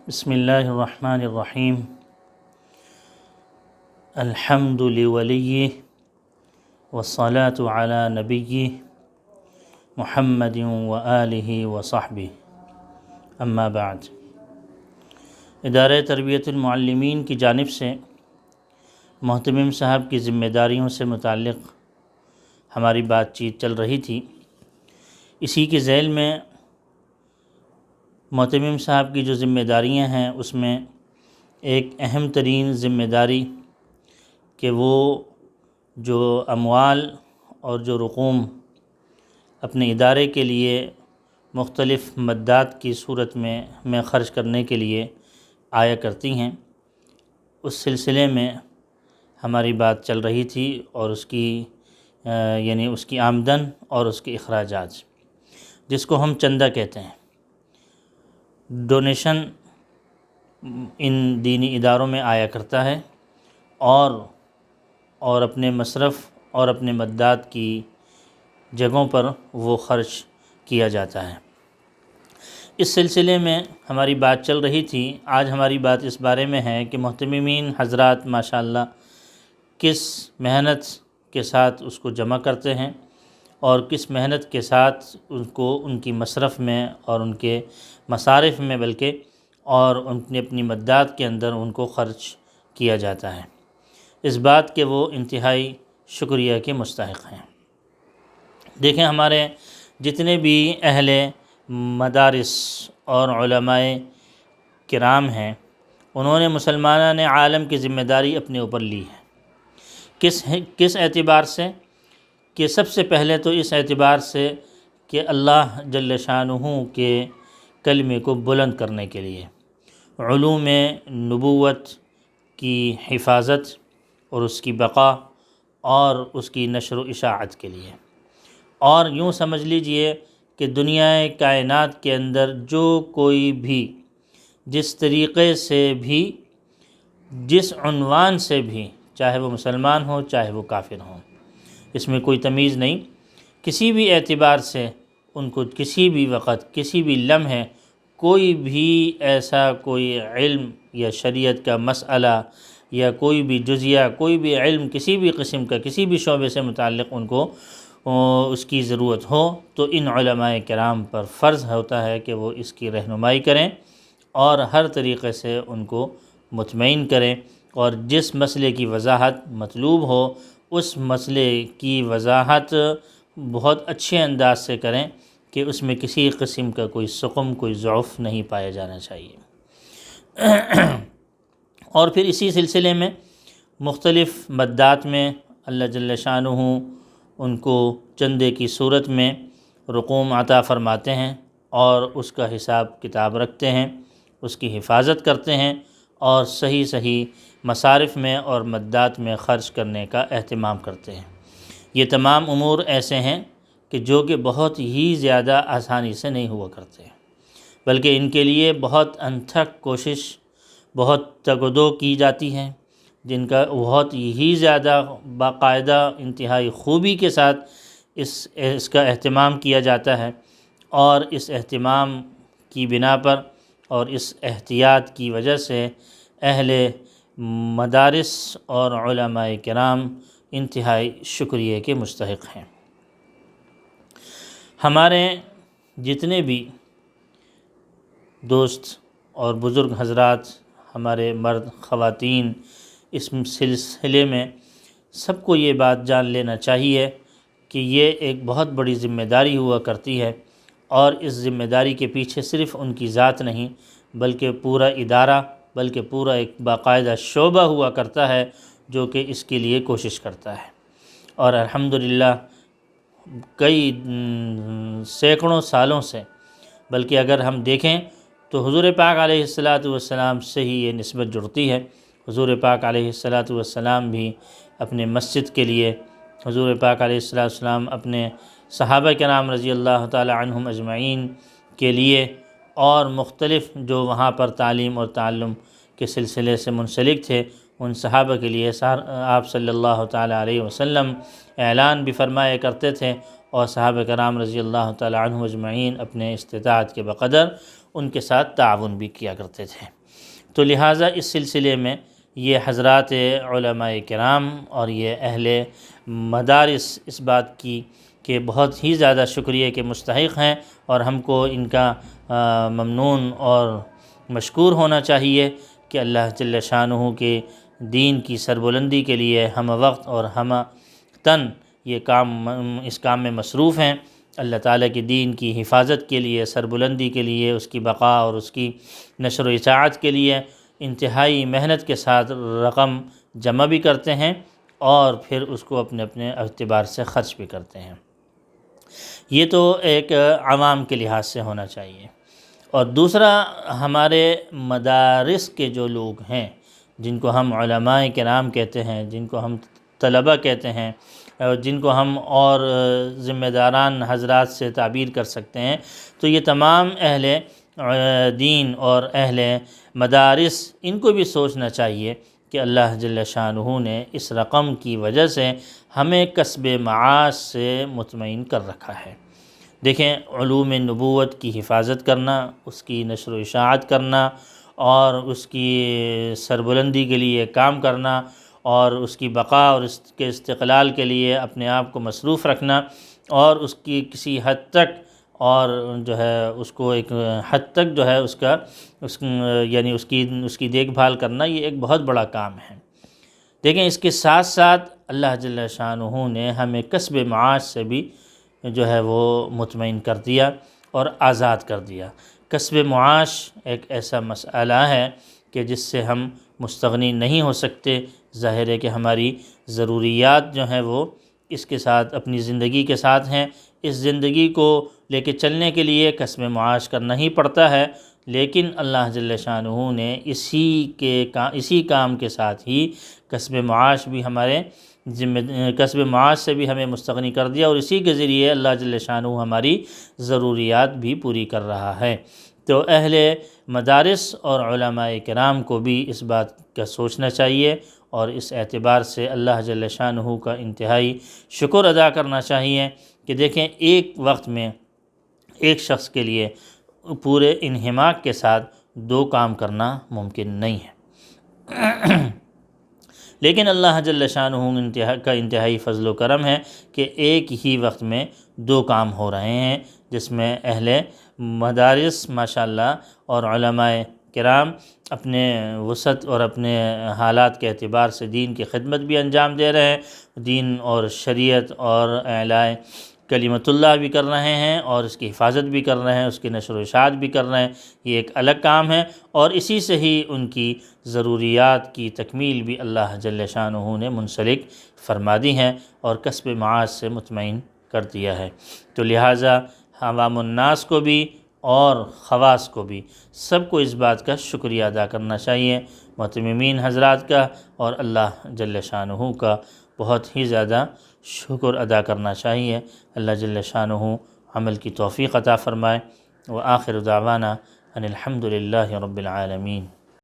بسم اللہ الرحمن الرحیم الحمد لولیہ والصلاة علی نبیہ محمد وآلہ وصحبہ اما بعد۔ ادارہ تربیت المعلمین کی جانب سے محتمم صاحب کی ذمہ داریوں سے متعلق ہماری بات چیت چل رہی تھی۔ اسی کے ذیل میں محتمم صاحب کی جو ذمہ داریاں ہیں اس میں ایک اہم ترین ذمہ داری کہ وہ جو اموال اور جو رقوم اپنے ادارے کے لیے مختلف مدات کی صورت میں خرچ کرنے کے لیے آیا کرتی ہیں، اس سلسلے میں ہماری بات چل رہی تھی، اور اس کی آمدن اور اس کے اخراجات، جس کو ہم چندہ کہتے ہیں۔ ڈونیشن ان دینی اداروں میں آیا کرتا ہے اور اپنے مصرف اور اپنے مدات کی جگہوں پر وہ خرچ کیا جاتا ہے۔ اس سلسلے میں ہماری بات چل رہی تھی۔ آج ہماری بات اس بارے میں ہے کہ محتممین حضرات ماشاءاللہ کس محنت کے ساتھ اس کو جمع کرتے ہیں اور کس محنت کے ساتھ ان کو ان کی مصرف میں اور ان کے مصارف میں اور اپنی مدات کے اندر ان کو خرچ کیا جاتا ہے، اس بات کے وہ انتہائی شکریہ کے مستحق ہیں۔ دیکھیں، ہمارے جتنے بھی اہل مدارس اور علماء کرام ہیں، انہوں نے مسلمانان عالم کی ذمہ داری اپنے اوپر لی ہے۔ کس اعتبار سے؟ کہ سب سے پہلے تو اس اعتبار سے کہ اللہ جل شانہ کے کلمے کو بلند کرنے کے لیے، علوم نبوت کی حفاظت اور اس کی بقا اور اس کی نشر و اشاعت کے لیے، اور یوں سمجھ لیجئے کہ دنیا کائنات کے اندر جو کوئی بھی جس طریقے سے بھی جس عنوان سے بھی، چاہے وہ مسلمان ہو چاہے وہ کافر ہوں، اس میں کوئی تمیز نہیں، کسی بھی اعتبار سے ان کو کسی بھی وقت کسی بھی لمحے کوئی بھی ایسا کوئی علم یا شریعت کا مسئلہ یا کوئی بھی جزیہ، کوئی بھی علم کسی بھی قسم کا کسی بھی شعبے سے متعلق ان کو اس کی ضرورت ہو، تو ان علماء کرام پر فرض ہوتا ہے کہ وہ اس کی رہنمائی کریں اور ہر طریقے سے ان کو مطمئن کریں، اور جس مسئلے کی وضاحت مطلوب ہو اس مسئلے کی وضاحت بہت اچھے انداز سے کریں کہ اس میں کسی قسم کا کوئی سقم، کوئی ضعف نہیں پایا جانا چاہیے۔ اور پھر اسی سلسلے میں مختلف مدات میں اللہ جل شانہ ان کو چندے کی صورت میں رقوم عطا فرماتے ہیں اور اس کا حساب کتاب رکھتے ہیں، اس کی حفاظت کرتے ہیں اور صحیح مصارف میں اور مدات میں خرچ کرنے کا اہتمام کرتے ہیں۔ یہ تمام امور ایسے ہیں کہ جو کہ بہت ہی زیادہ آسانی سے نہیں ہوا کرتے، بلکہ ان کے لیے بہت انتھک کوشش، بہت تگ و دو کی جاتی ہے، جن کا بہت ہی زیادہ باقاعدہ انتہائی خوبی کے ساتھ اس کا اہتمام کیا جاتا ہے، اور اس اہتمام کی بنا پر اور اس احتیاط کی وجہ سے اہل مدارس اور علماء کرام انتہائی شکریہ کے مستحق ہیں۔ ہمارے جتنے بھی دوست اور بزرگ حضرات، ہمارے مرد خواتین، اس سلسلے میں سب کو یہ بات جان لینا چاہیے کہ یہ ایک بہت بڑی ذمہ داری ہوا کرتی ہے، اور اس ذمہ داری کے پیچھے صرف ان کی ذات نہیں بلکہ پورا ادارہ، بلکہ پورا ایک باقاعدہ شعبہ ہوا کرتا ہے جو کہ اس کے لیے کوشش کرتا ہے، اور الحمدللہ کئی سینکڑوں سالوں سے، بلکہ اگر ہم دیکھیں تو حضور پاک علیہ السلام سے ہی یہ نسبت جڑتی ہے۔ حضور پاک علیہ السلام بھی اپنے مسجد کے لیے، حضور پاک علیہ السلام اپنے صحابہ کرام رضی اللہ تعالی عنہم اجمعین کے لیے، اور مختلف جو وہاں پر تعلیم اور تعلم کے سلسلے سے منسلک تھے، ان صحابہ کے لیے آپ صلی اللہ تعالی علیہ وسلم اعلان بھی فرمایا کرتے تھے، اور صحابہ کرام رضی اللہ تعالی عنہم اجمعین اپنے استطاعت کے بقدر ان کے ساتھ تعاون بھی کیا کرتے تھے۔ تو لہٰذا اس سلسلے میں یہ حضرات علماء کرام اور یہ اہل مدارس اس بات کی کہ بہت ہی زیادہ شکریہ کے مستحق ہیں، اور ہم کو ان کا ممنون اور مشکور ہونا چاہیے کہ اللہ جل شانہ کے دین کی سربلندی کے لیے ہم وقت اور ہم تن یہ اس کام میں مصروف ہیں۔ اللہ تعالیٰ کے دین کی حفاظت کے لیے، سربلندی کے لیے، اس کی بقا اور اس کی نشر و اشاعت کے لیے انتہائی محنت کے ساتھ رقم جمع بھی کرتے ہیں، اور پھر اس کو اپنے اپنے اعتبار سے خرچ بھی کرتے ہیں۔ یہ تو ایک عوام کے لحاظ سے ہونا چاہیے۔ اور دوسرا، ہمارے مدارس کے جو لوگ ہیں، جن کو ہم علماء کرام کہتے ہیں، جن کو ہم طلبہ کہتے ہیں، جن کو ہم اور ذمہ داران حضرات سے تعبیر کر سکتے ہیں، تو یہ تمام اہل دین اور اہل مدارس، ان کو بھی سوچنا چاہیے کہ اللہ جل شانہ نے اس رقم کی وجہ سے ہمیں کسب معاش سے مطمئن کر رکھا ہے۔ دیکھیں، علوم نبوت کی حفاظت کرنا، اس کی نشر و اشاعت کرنا، اور اس کی سربلندی کے لیے کام کرنا، اور اس کی بقا اور اس کے استقلال کے لیے اپنے آپ کو مصروف رکھنا، اور اس کی کسی حد تک، اور جو ہے اس کو ایک حد تک جو ہے یعنی اس کی دیکھ بھال کرنا، یہ ایک بہت بڑا کام ہے۔ دیکھیں، اس کے ساتھ ساتھ اللہ جل شانہ نے ہمیں کسب معاش سے بھی جو ہے وہ مطمئن کر دیا اور آزاد کر دیا۔ کسب معاش ایک ایسا مسئلہ ہے کہ جس سے ہم مستغنی نہیں ہو سکتے۔ ظاہر ہے کہ ہماری ضروریات جو ہیں وہ اس کے ساتھ، اپنی زندگی کے ساتھ ہیں۔ اس زندگی کو لے کے چلنے کے لیے کسب معاش کرنا ہی پڑتا ہے، لیکن اللہ جل شانہ نے اسی کام کے ساتھ ہی کسب معاش سے بھی ہمیں مستغنی کر دیا، اور اسی کے ذریعے اللہ جل شانہ ہماری ضروریات بھی پوری کر رہا ہے۔ تو اہل مدارس اور علماء کرام کو بھی اس بات کا سوچنا چاہیے، اور اس اعتبار سے اللہ جل شانہ کا انتہائی شکر ادا کرنا چاہیے کہ دیکھیں، ایک وقت میں ایک شخص کے لیے پورے انہماک کے ساتھ دو کام کرنا ممکن نہیں ہے، لیکن اللہ جل شانہ کا انتہائی فضل و کرم ہے کہ ایک ہی وقت میں دو کام ہو رہے ہیں، جس میں اہل مدارس ماشاءاللہ اور علماء کرام اپنے وسعت اور اپنے حالات کے اعتبار سے دین کی خدمت بھی انجام دے رہے ہیں، دین اور شریعت اور اعلاء کلمت اللہ بھی کر رہے ہیں، اور اس کی حفاظت بھی کر رہے ہیں، اس کی نشر و اشاعت بھی کر رہے ہیں۔ یہ ایک الگ کام ہے، اور اسی سے ہی ان کی ضروریات کی تکمیل بھی اللہ جل شانہ نے منسلک فرما دی ہیں، اور کسب معاش سے مطمئن کر دیا ہے۔ تو لہٰذا عوام الناس کو بھی اور خواص کو بھی، سب کو اس بات کا شکریہ ادا کرنا چاہیے، متممین حضرات کا اور اللہ جل شانہ کا بہت ہی زیادہ شکر ادا کرنا چاہیے۔ اللہ جل شانہ عمل کی توفیق عطا فرمائے۔ وآخر دعوانا ان الحمد للہ رب العالمین۔